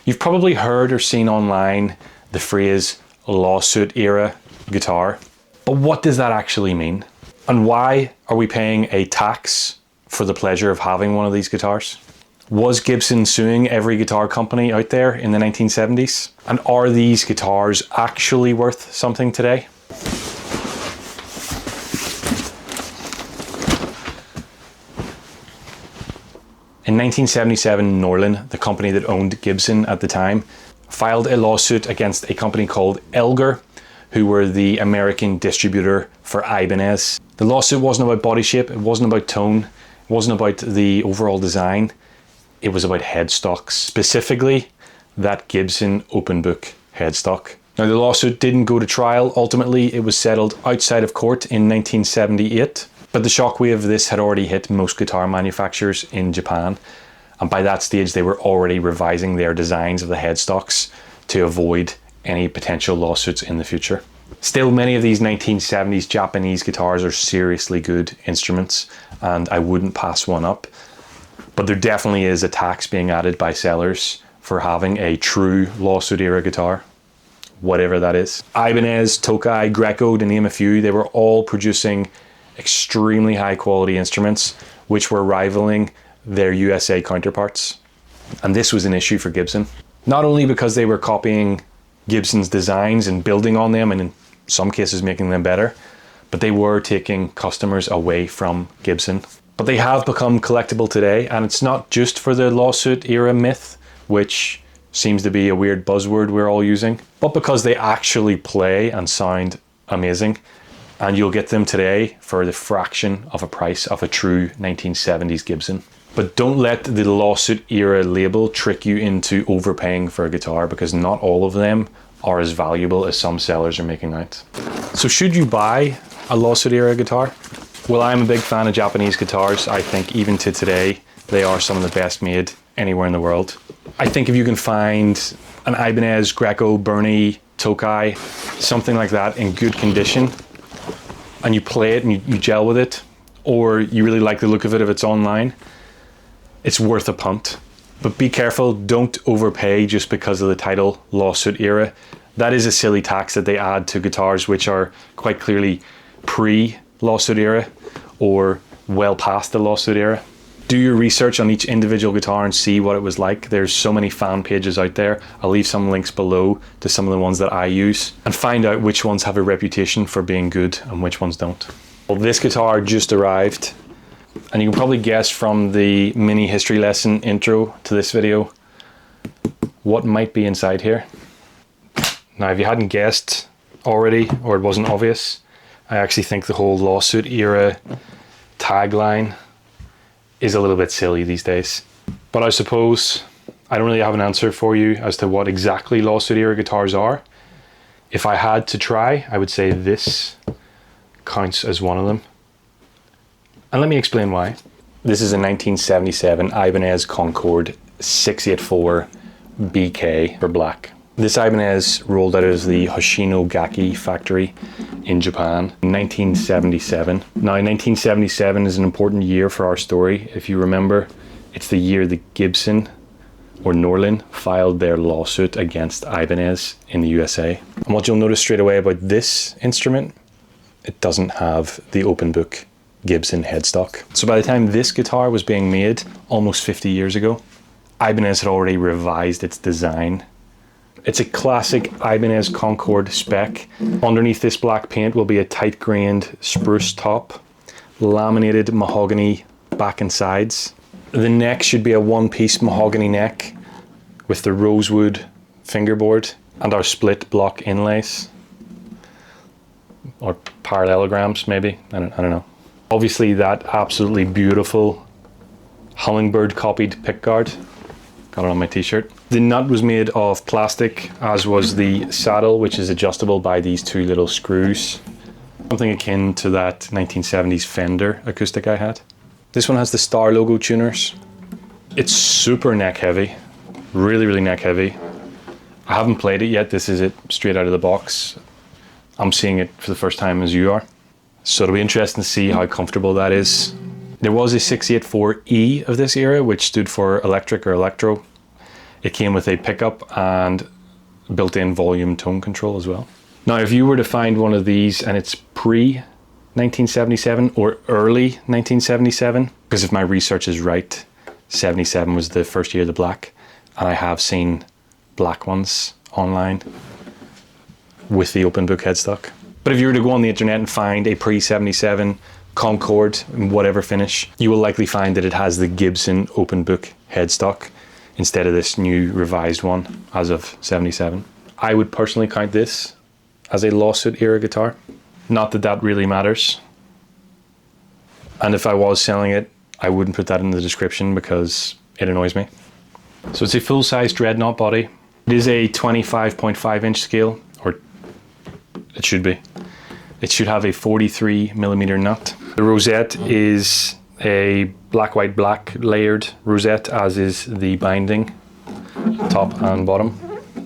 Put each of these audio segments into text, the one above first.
You've probably heard or seen online the phrase lawsuit era guitar, but what does that actually mean? And why are we paying a tax for the pleasure of having one of these guitars? Was Gibson suing every guitar company out there in the 1970s? And are these guitars actually worth something today? In 1977, Norlin, the company that owned Gibson at the time, filed a lawsuit against a company called Elgar, who were the American distributor for Ibanez. The lawsuit wasn't about body shape, it wasn't about tone, it wasn't about the overall design, it was about headstocks, specifically that Gibson open book headstock. Now the lawsuit didn't go to trial, ultimately it was settled outside of court in 1978. But the shockwave of this had already hit most guitar manufacturers in Japan, and by that stage they were already revising their designs of the headstocks to avoid any potential lawsuits in the future. Still, many of these 1970s Japanese guitars are seriously good instruments, and I wouldn't pass one up. But there definitely is a tax being added by sellers for having a true lawsuit era guitar, whatever that is. Ibanez, Tokai, Greco, to name a few, they were all producing extremely high quality instruments which were rivaling their USA counterparts. And this was an issue for Gibson. Not only because they were copying Gibson's designs and building on them and in some cases making them better, but they were taking customers away from Gibson. But they have become collectible today, and it's not just for the lawsuit era myth, which seems to be a weird buzzword we're all using, but because they actually play and sound amazing. And you'll get them today for the fraction of a price of a true 1970s Gibson. But don't let the lawsuit era label trick you into overpaying for a guitar, because not all of them are as valuable as some sellers are making out. So should you buy a lawsuit era guitar? Well, I'm a big fan of Japanese guitars. I think even to today, they are some of the best made anywhere in the world. I think if you can find an Ibanez, Greco, Bernie, Tokai, something like that in good condition, and you play it and you gel with it, or you really like the look of it if it's online, it's worth a punt. But be careful, don't overpay just because of the title lawsuit era. That is a silly tax that they add to guitars which are quite clearly pre-lawsuit era or well past the lawsuit era. Do your research on each individual guitar and see what it was like. There's so many fan pages out there. I'll leave some links below to some of the ones that I use, and find out which ones have a reputation for being good and which ones don't. Well, this guitar just arrived, and you can probably guess from the mini history lesson intro to this video what might be inside here. Now, if you hadn't guessed already, or it wasn't obvious, I actually think the whole lawsuit era tagline is a little bit silly these days. But I suppose I don't really have an answer for you as to what exactly lawsuit era guitars are. If I had to try, I would say this counts as one of them. And let me explain why. This is a 1977 Ibanez Concord 684 BK for black. This Ibanez rolled out as the Hoshino Gaki factory in Japan in 1977. Now, 1977 is an important year for our story. If you remember, it's the year that Gibson, or Norlin, filed their lawsuit against Ibanez in the USA. And what you'll notice straight away about this instrument, it doesn't have the open book Gibson headstock. So by the time this guitar was being made, almost 50 years ago, Ibanez had already revised its design. It's a classic Ibanez Concord spec. Underneath this black paint will be a tight grained spruce top, laminated mahogany back and sides. The neck should be a one-piece mahogany neck with the rosewood fingerboard and our split block inlays, or parallelograms maybe, I don't know. Obviously that absolutely beautiful Hummingbird copied pickguard. Got it on my t-shirt. The nut was made of plastic, as was the saddle, which is adjustable by these two little screws. Something akin to that 1970s Fender acoustic I had. This one has the Star logo tuners. It's super neck heavy, really neck heavy. I haven't played it yet. This is it straight out of the box. I'm seeing it for the first time as you are. So it'll be interesting to see how comfortable that is. There was a 684E of this era, which stood for electric or electro. It came with a pickup and built-in volume tone control as well. Now, if you were to find one of these and it's pre-1977 or early 1977, because if my research is right, 77 was the first year of the black, and I have seen black ones online with the open book headstock. But if you were to go on the internet and find a pre-77 Concord in whatever finish, you will likely find that it has the Gibson open book headstock instead of this new revised one as of 77. I would personally count this as a lawsuit era guitar. Not that that really matters. And if I was selling it, I wouldn't put that in the description because it annoys me. So it's a full-size dreadnought body. It is a 25.5 inch scale, or it should be. It should have a 43 millimeter nut. The rosette is a black, white, black layered rosette, as is the binding, top and bottom.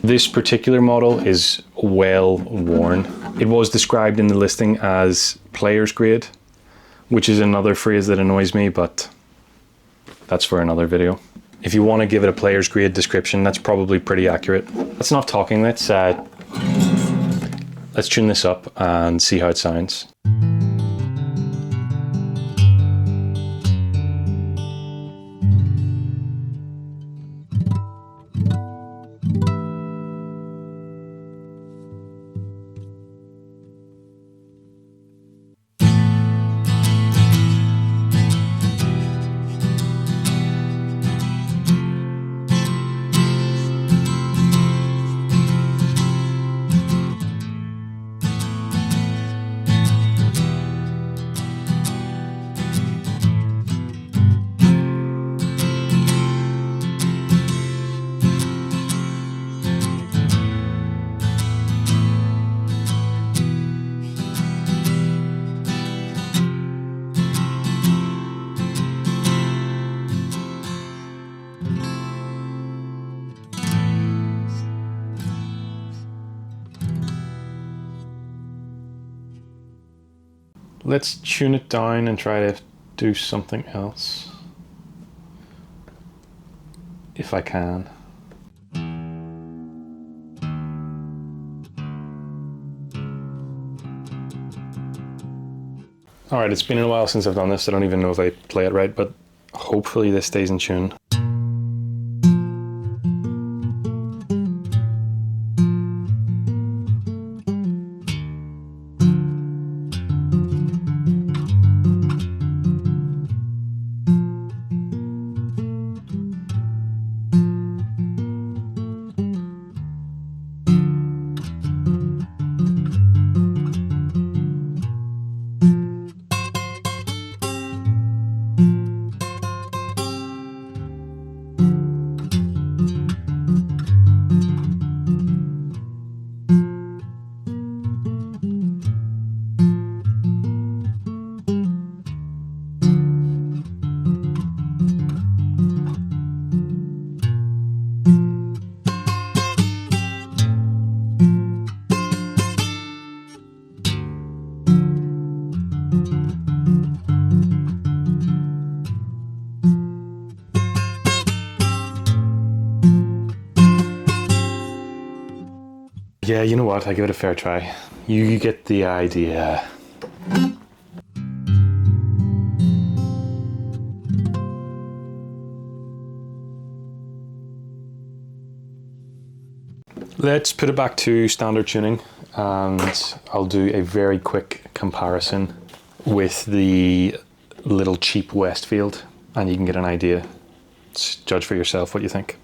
This particular model is well worn. It was described in the listing as player's grade, which is another phrase that annoys me, but that's for another video. If you want to give it a player's grade description, that's probably pretty accurate. That's enough talking. Let's tune this up and see how it sounds. Let's tune it down and try to do something else, if I can. Alright, it's been a while since I've done this. I don't even know if I play it right, but hopefully this stays in tune. Yeah, you know what? I give it a fair try. You get the idea. Let's put it back to standard tuning and I'll do a very quick comparison with the little cheap Westfield and you can get an idea. Judge for yourself what you think.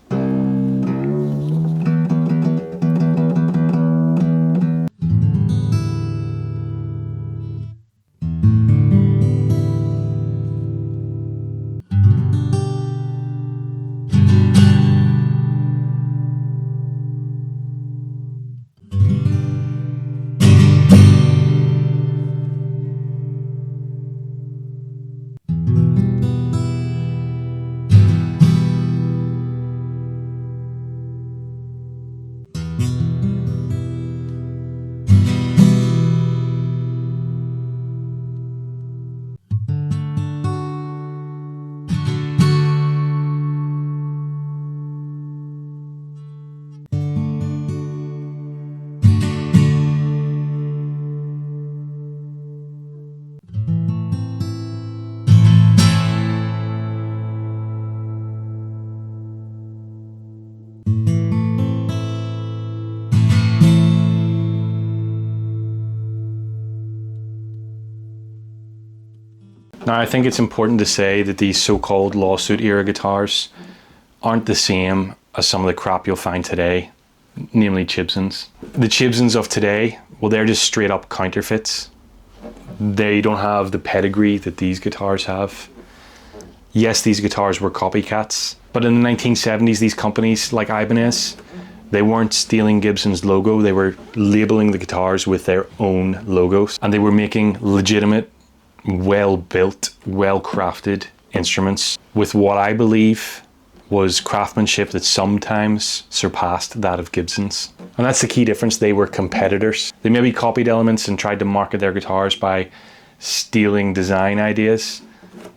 Now, I think it's important to say that these so-called lawsuit era guitars aren't the same as some of the crap you'll find today, namely Chibsons. The Chibsons of today, well, they're just straight up counterfeits. They don't have the pedigree that these guitars have. Yes, these guitars were copycats, but in the 1970s, these companies like Ibanez, they weren't stealing Gibson's logo, they were labeling the guitars with their own logos, and they were making legitimate, well-built, well-crafted instruments with what I believe was craftsmanship that sometimes surpassed that of Gibson's. And that's the key difference. They were competitors. They maybe copied elements and tried to market their guitars by stealing design ideas,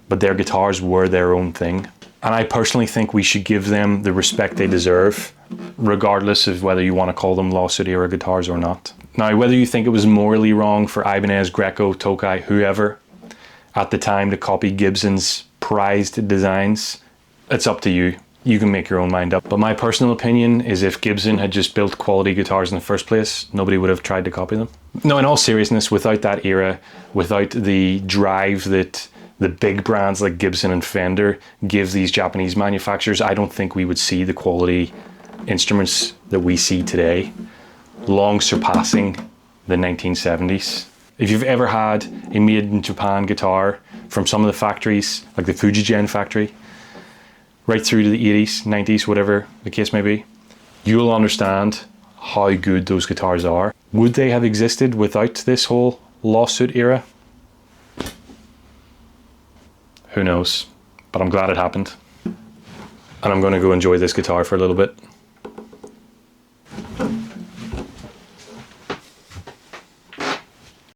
but their guitars were their own thing. And I personally think we should give them the respect they deserve, regardless of whether you want to call them lawsuit era guitars or not. Now, whether you think it was morally wrong for Ibanez, Greco, Tokai, whoever, at the time to copy Gibson's prized designs, it's up to you. You can make your own mind up. But my personal opinion is if Gibson had just built quality guitars in the first place, nobody would have tried to copy them. No, in all seriousness, without that era, without the drive that the big brands like Gibson and Fender give these Japanese manufacturers, I don't think we would see the quality instruments that we see today, long surpassing the 1970s. If you've ever had a made in Japan guitar from some of the factories, like the Fujigen factory, right through to the 80s, 90s, whatever the case may be, you'll understand how good those guitars are. Would they have existed without this whole lawsuit era? Who knows? But I'm glad it happened. And I'm going to go enjoy this guitar for a little bit.